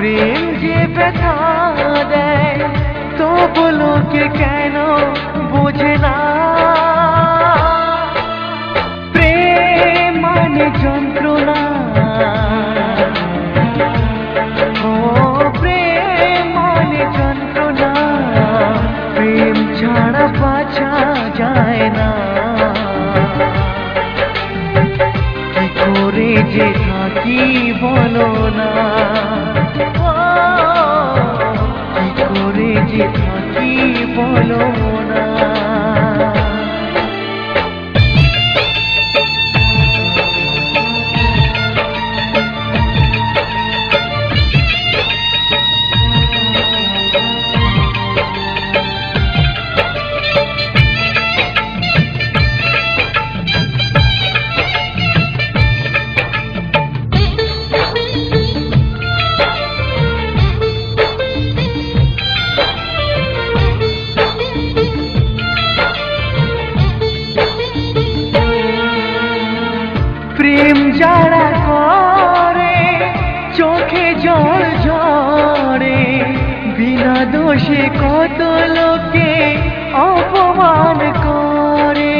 প্রেম যে ব্যথা দেয় তবু লোকে কেন বোঝে না। প্রেম মানে যন্ত্রণা, ও প্রেম মানে যন্ত্রণা, প্রেম ছাড়া বাঁচা যায় না। কি করে যে থাকি বলো না, কি করে যে থাকি বলো না। প্রেম যারা করে চোখে জল ঝরে, বিনা দোষে কত লোকে অপমান করে।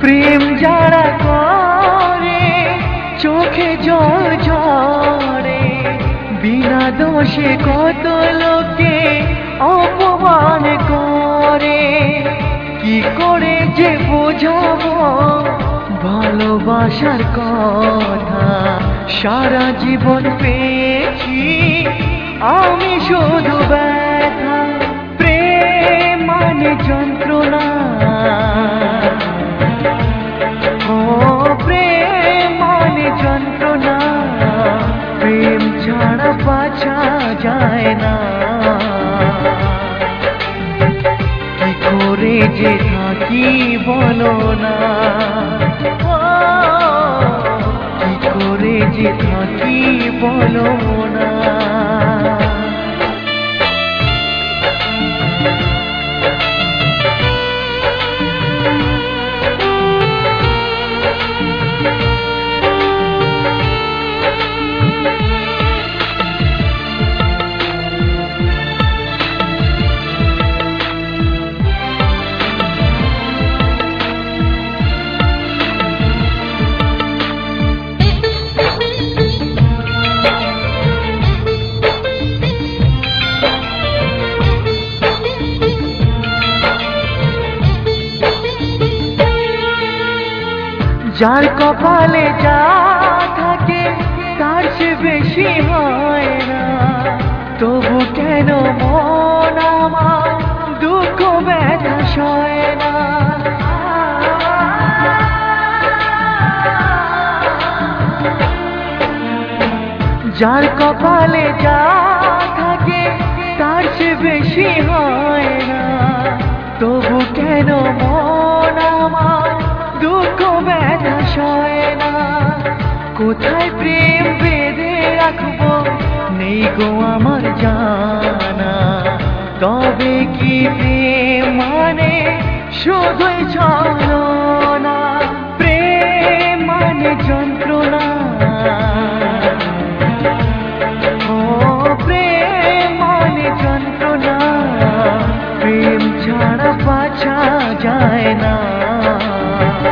প্রেম যারা করে চোখে জল ঝরে, বিনা দোষে কত লোকে অপমান করে। কি করে যে বোঝাবো ভালোবাসার কথা, সারা জীবন পেয়েছি আমি শুধু ব্যথা। প্রেম মানে যন্ত্রণা, ও প্রেম মানে যন্ত্রণা, প্রেম ছাড়া বাঁচা যায় না। কি করে যে থাকি বলো না, কি করে যে থাকি বলো না। যার কপালে যা থাকে তার চেয়ে বেশি হয় না, তবু কেন মন আমার দুঃখ ব্যথা সয় না। যার কপালে যা থাকে তার চেয়ে বেশি হয় না, তবু কেন মন আমার দুঃখ ব্যথা সয় না। কোথায় প্রেম বেঁধে রাখবো নেই গো আমার জানা, তবে কি প্রেম মানে শুধুই ছলনা।